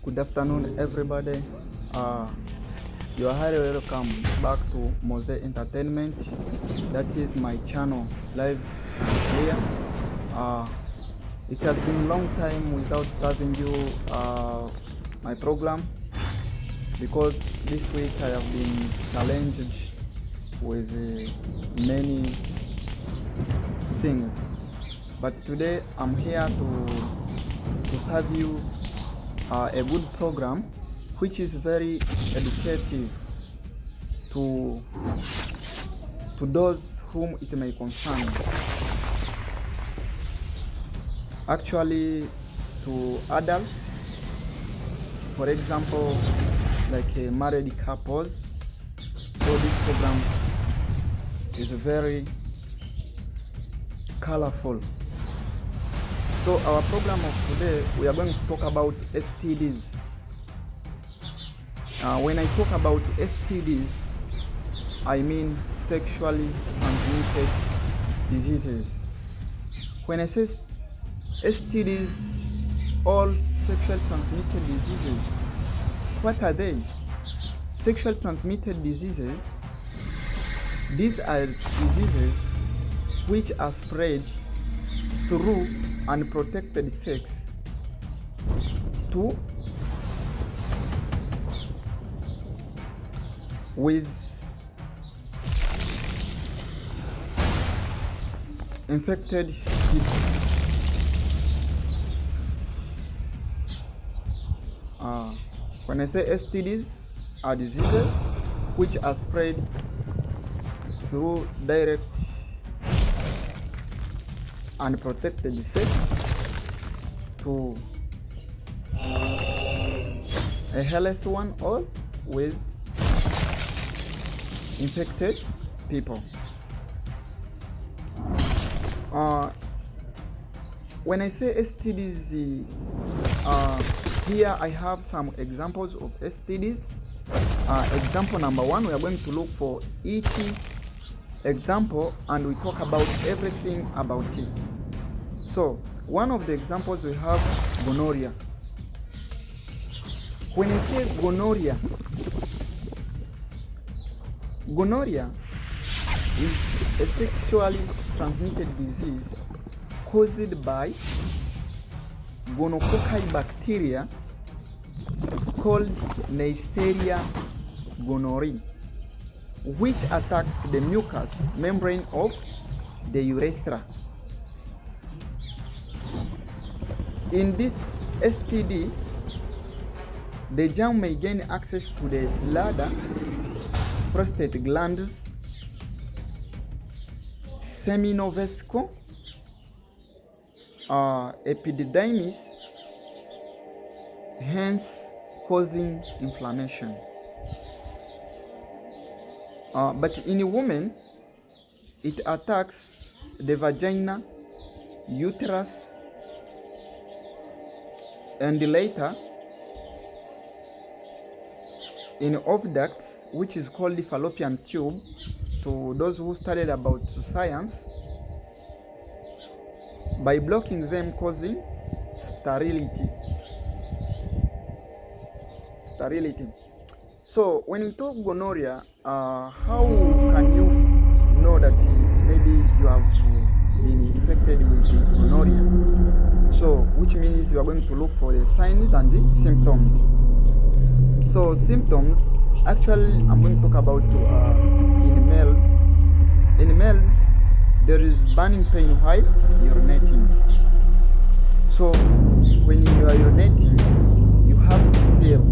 Good afternoon, everybody. You are highly welcome back to Mose Entertainment. That is my channel, live and clear. It has been a long time without serving you my program because this week I have been challenged with many things. But today I'm here to serve you a good program which is very educative to those whom it may concern. Actually, to adults, for example, like married couples. So this program is very colorful. So our program of today, we are going to talk about STDs. When I talk about STDs, I mean sexually transmitted diseases. When I say STDs, all sexually transmitted diseases, what are they? Sexually transmitted diseases, these are diseases which are spread through unprotected sex with infected people. When I say STDs are diseases which are spread through direct unprotected sex to a healthy one or with infected people. When I say STDs, here I have some examples of STDs. Example number one, we are going to look for each example and we talk about everything about it. So one of the examples we have gonorrhea. When I say gonorrhea is a sexually transmitted disease caused by gonococci bacteria called Neisseria gonorrhoeae, which attacks the mucous membrane of the urethra. In this STD, the germ may gain access to the bladder, prostate glands, seminovesicle, epididymis, hence causing inflammation. But in a woman, it attacks the vagina, uterus, and later in oviducts, which is called the fallopian tube to those who studied about science, by blocking them causing sterility. So when you talk gonorrhea, how can you know that maybe you have been infected with gonorrhea? So which means you are going to look for the signs and the symptoms. So symptoms, actually I'm going to talk about in males. In males, there is burning pain while urinating. So when you are urinating, you have to feel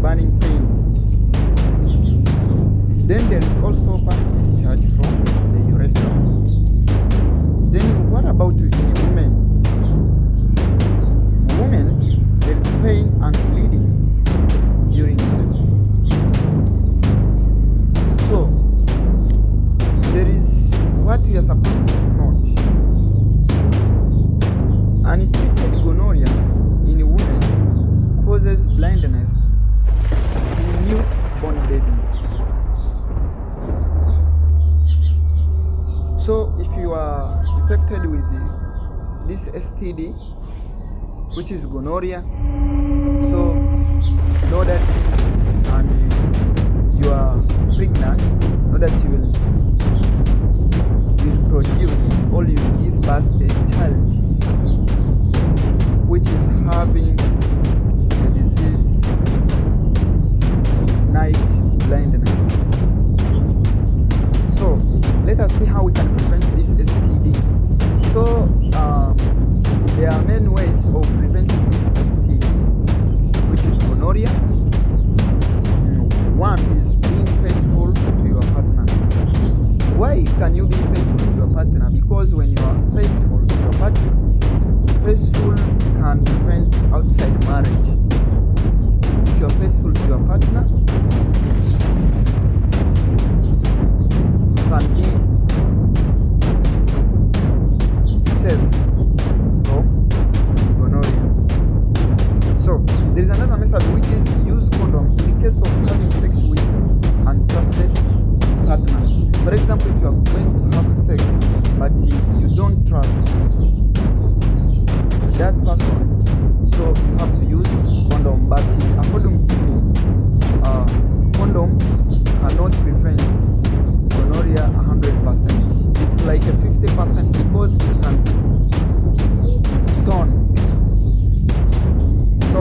burning pain. Then there is also pus discharge from the urethra. Then what about in women? Women, there is pain and bleeding during sex. So there is what we are supposed to note. Untreated gonorrhea in women causes blindness to newborn babies. So if you are infected with this STD, which is gonorrhea, know that and you are pregnant, know that you will produce or you will give birth a child which is having the disease night blindness. So let us see how we can prevent this STD. So there are many ways of preventing this STD, which is gonorrhea. One is being faithful to your partner. Why can you be faithful to your partner? Because when you are faithful to your partner, faithful can prevent outside marriage. If you are faithful to your partner, you can be safe from gonorrhea. So there is another method, which is use condom in case of having sex with untrusted partner. For example, if you are going to have sex but you don't trust that person, so you have to use condom. But according to me, condom cannot prevent gonorrhea 100%. It's like a 50% because it can turn. So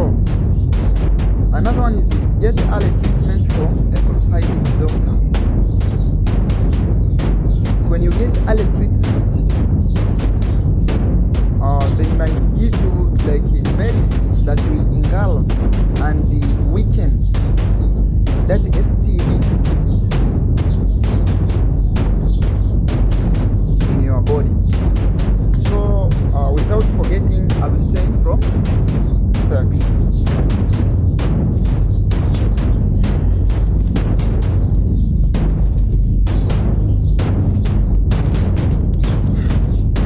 another one is get early treatment from a qualified doctor. When you get early treatment, they might give you like medicines that will engulf and weaken that STD in your body. So without forgetting, abstain from sex.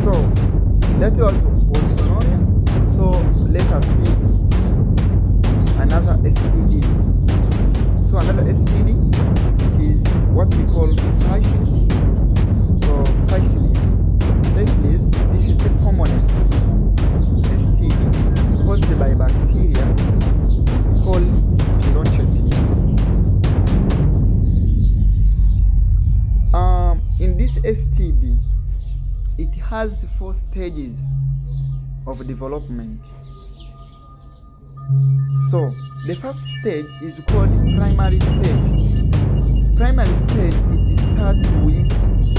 So that was gonorrhea. So let us see another STD. So another STD, it is what we call syphilis. So syphilis, this is the commonest STD caused by bacteria called spirochetes. In this STD, it has 4 stages of development. So the first stage is called primary stage. Primary stage, it starts with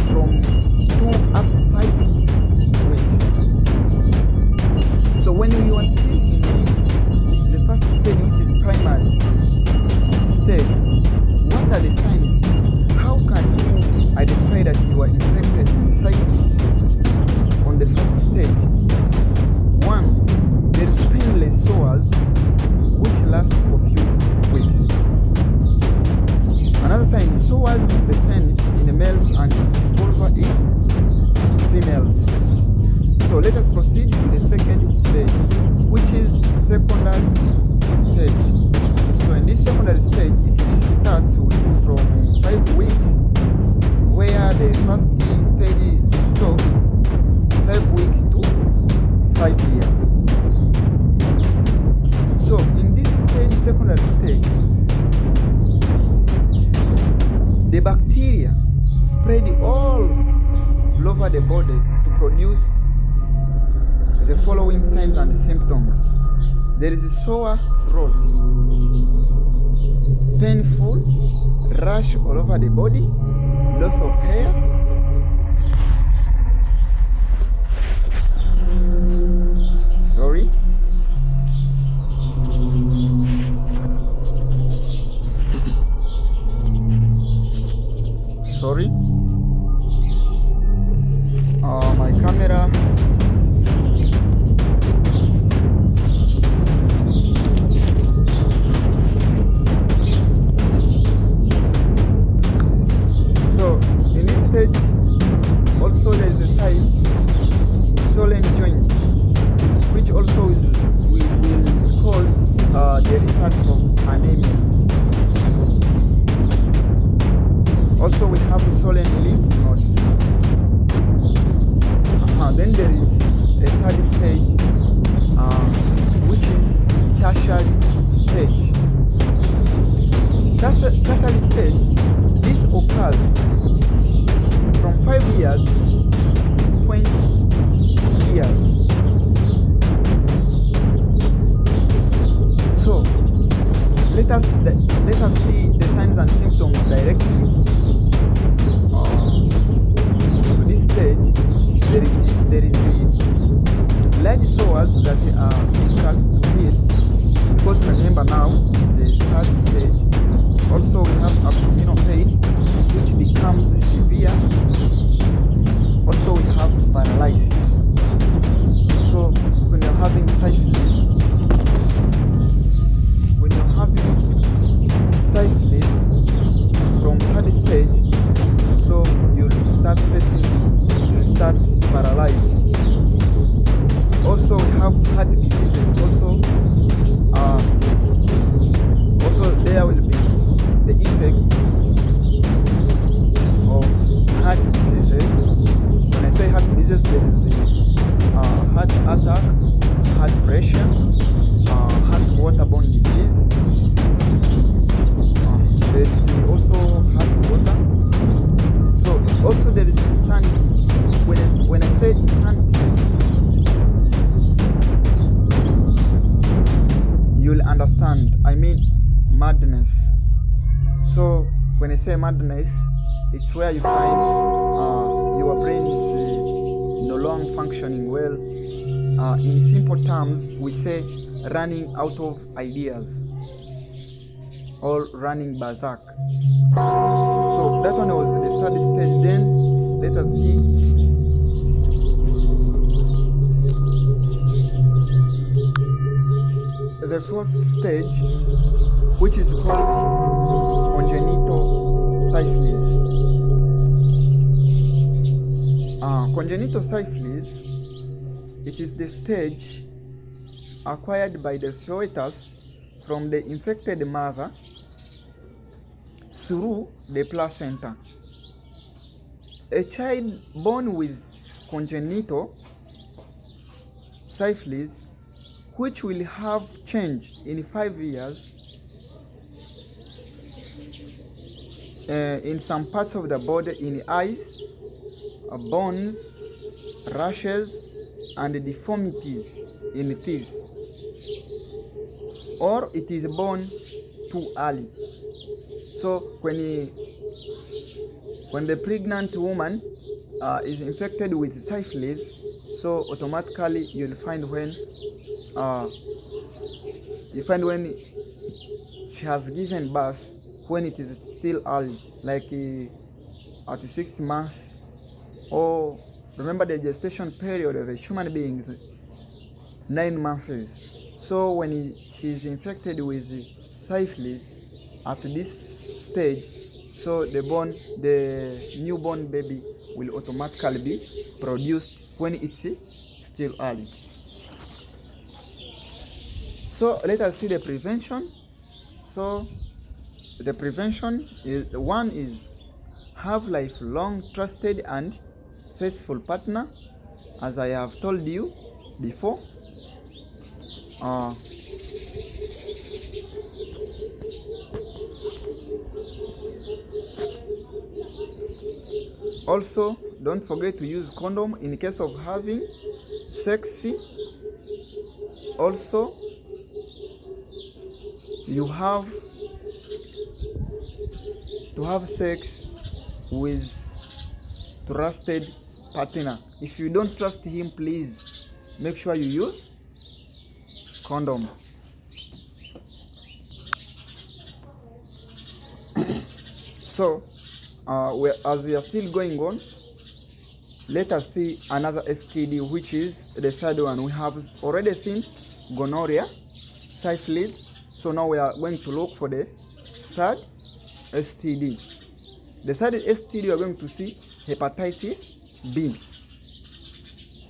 from 2 up to 5 weeks. So when you are still in the first stage, which is primary stage, what are the signs? How can you identify that you are infected with syphilis on the first stage? 1, there is painless sores which lasts for few weeks. Another sign is sores on the penis in the males and vulva in females. So let us proceed to the second stage, which is secondary stage. So in this secondary stage, it starts with from 5 weeks, where the first stage stops 5 weeks to 5 years. So in this stage, secondary stage, the bacteria spread all over the body to produce the following signs and symptoms. There is a sore throat, painful rash all over the body, loss of hair, sorry, my camera. So in this stage also there is a sign swollen joint, which also will cause the result of anemia. Also we have swollen lymph nodes. Then there is a third stage, which is tertiary stage. let us see the signs and symptoms directly. To this stage, there is a large sores that are difficult to heal, because remember now the third stage. Also, we have abdominal pain, which becomes severe. Also, we have paralysis. So when you're having syphilis, from third stage, so you'll start paralyzed. Also, we have heart diseases. Also there will be the effects of heart diseases. When I say heart diseases, there is heart attack, heart pressure, heart waterborne disease. There is also heart water. So also there is insanity. When I say insanity, you'll understand. I mean madness. So when I say madness, it's where you find your brain is no longer functioning well. In simple terms, we say running out of ideas or running berserk. So that one was the third stage. Then let us see the fourth stage, which is called congenital syphilis. Congenital syphilis, it is the stage acquired by the fetus from the infected mother through the placenta. A child born with congenital syphilis, which will have change in 5 years in some parts of the body, in eyes, bones, rashes, and deformities in teeth, or it is born too early. So when the pregnant woman is infected with syphilis, so automatically you'll find when she has given birth, when it is still early, like at 6 months, or remember the gestation period of a human being is 9 months. So when she is infected with syphilis at this stage, so the newborn baby will automatically be produced when it's still early. So let us see the prevention. So the prevention is, one is have lifelong trusted and faithful partner, as I have told you before. Also, don't forget to use condom in case of having sex. Also, you have to have sex with trusted partner. If you don't trust him, please make sure you use condom. So as we are still going on, let us see another STD, which is the third one. We have already seen gonorrhea, syphilis. So now we are going to look for the third STD. The third STD, we are going to see hepatitis B.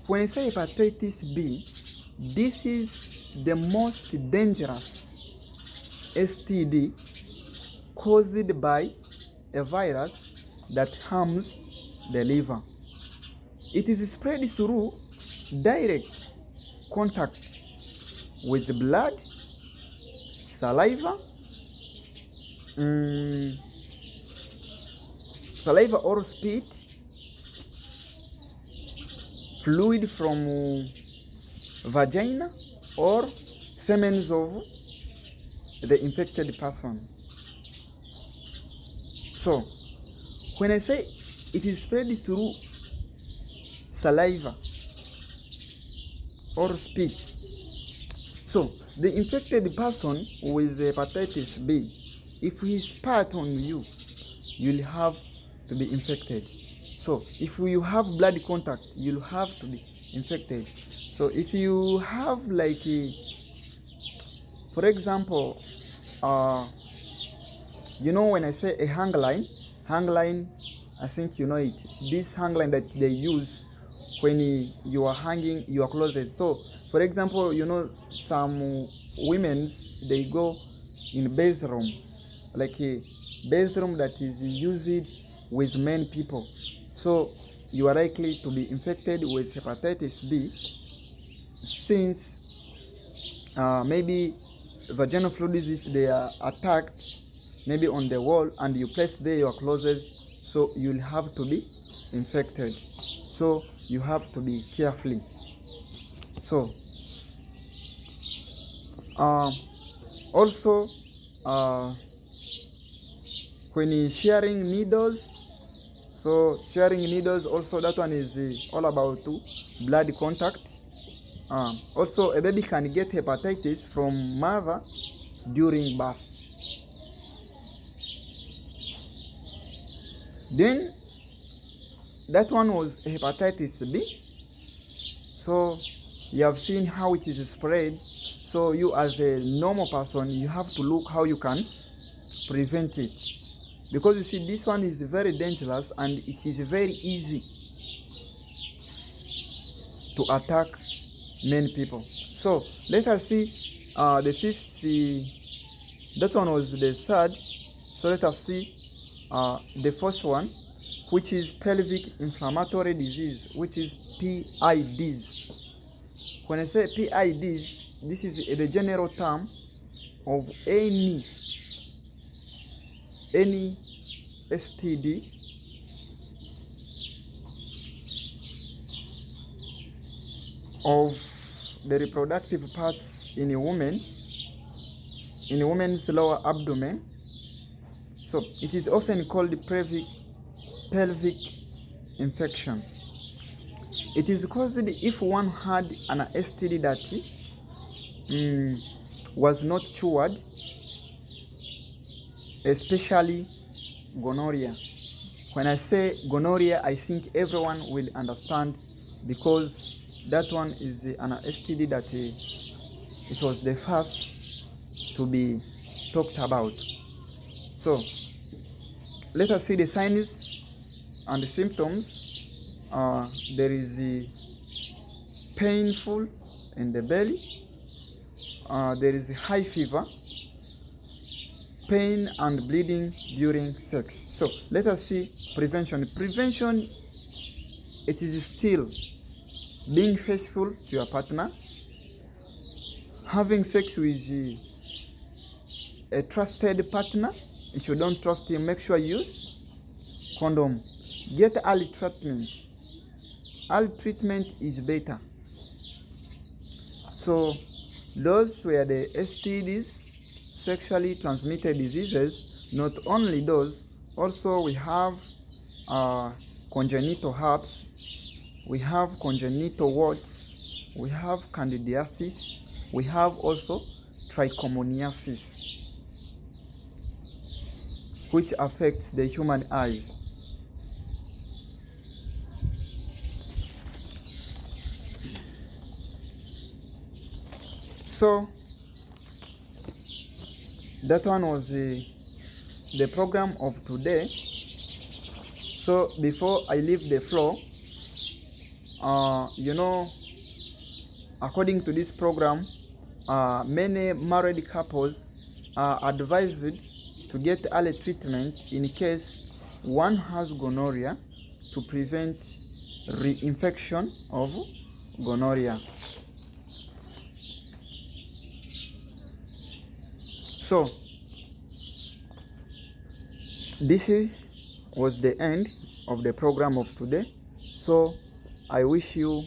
When I say hepatitis B, this is the most dangerous STD caused by a virus that harms the liver. It is spread through direct contact with blood, saliva or spit, fluid from vagina, or semen of the infected person. So when I say it is spread through saliva or spit, so the infected person with hepatitis B, if he spat on you, you'll have to be infected. So if you have blood contact, you'll have to be infected. So if you have like for example, you know, when I say a hang line, I think you know it. This hang line that they use when you are hanging your clothes. So for example, you know, some women's, they go in bathroom, like a bathroom that is used with men people. So you are likely to be infected with hepatitis B, since maybe vaginal fluids, if they are attacked maybe on the wall and you place there your clothes, so you'll have to be infected. So you have to be carefully. So also when sharing needles, so sharing needles also, that one is all about blood contact. Also a baby can get hepatitis from mother during birth. Then that one was hepatitis B. So you have seen how it is spread. So you as a normal person, you have to look how you can prevent it, because you see this one is very dangerous and it is very easy to attack many people. So let us see the fifth. That one was the third. So let us see the first one, which is pelvic inflammatory disease, which is PIDs. When I say PIDs, this is the general term of any STD of the reproductive parts in a woman, in a woman's lower abdomen. So it is often called pelvic infection. It is caused if one had an STD that was not cured, especially gonorrhea. When I say gonorrhea, I think everyone will understand, because that one is an STD that it was the first to be talked about. So let us see the signs and the symptoms. There is the painful in the belly. There is high fever, pain and bleeding during sex. So let us see prevention. Prevention, it is still being faithful to your partner, having sex with a trusted partner. If you don't trust him, make sure you use condom. Get early treatment. Early treatment is better. So those were the STDs, sexually transmitted diseases. Not only those, also we have congenital herpes, we have congenital warts, we have candidiasis, we have also trichomoniasis, which affects the human eyes. So that one was the program of today. So before I leave the floor, you know, according to this program, many married couples are advised to get early treatment in case one has gonorrhea, to prevent reinfection of gonorrhea. So this was the end of the program of today. So I wish you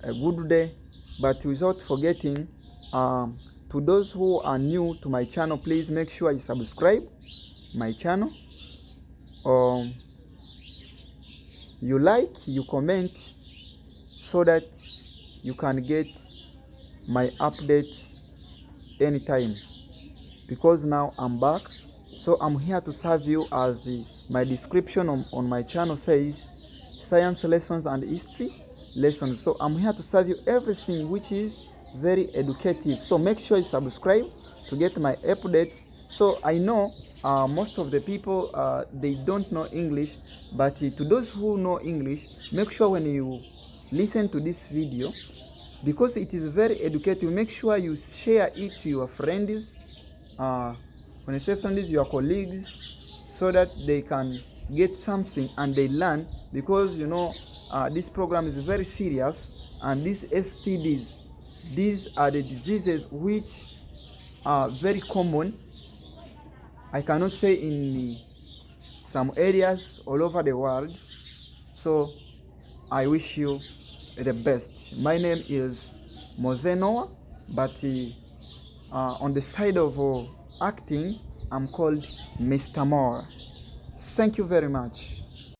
a good day, but without forgetting to those who are new to my channel, please make sure you subscribe my channel. You like, you comment, so that you can get my updates anytime, because now I'm back. So I'm here to serve you, as my description on my channel says, science lessons and history lessons. So I'm here to serve you everything which is very educative. So make sure you subscribe to get my updates. So I know most of the people, they don't know English, but to those who know English, make sure when you listen to this video, because it is very educative, make sure you share it to your friends. When I say friends, your colleagues, so that they can get something and they learn, because you know this program is very serious, and these STDs, these are the diseases which are very common. I cannot say in some areas all over the world. So I wish you the best. My name is Mozenoa, but on the side of acting, I'm called Mr. Moore. Thank you very much.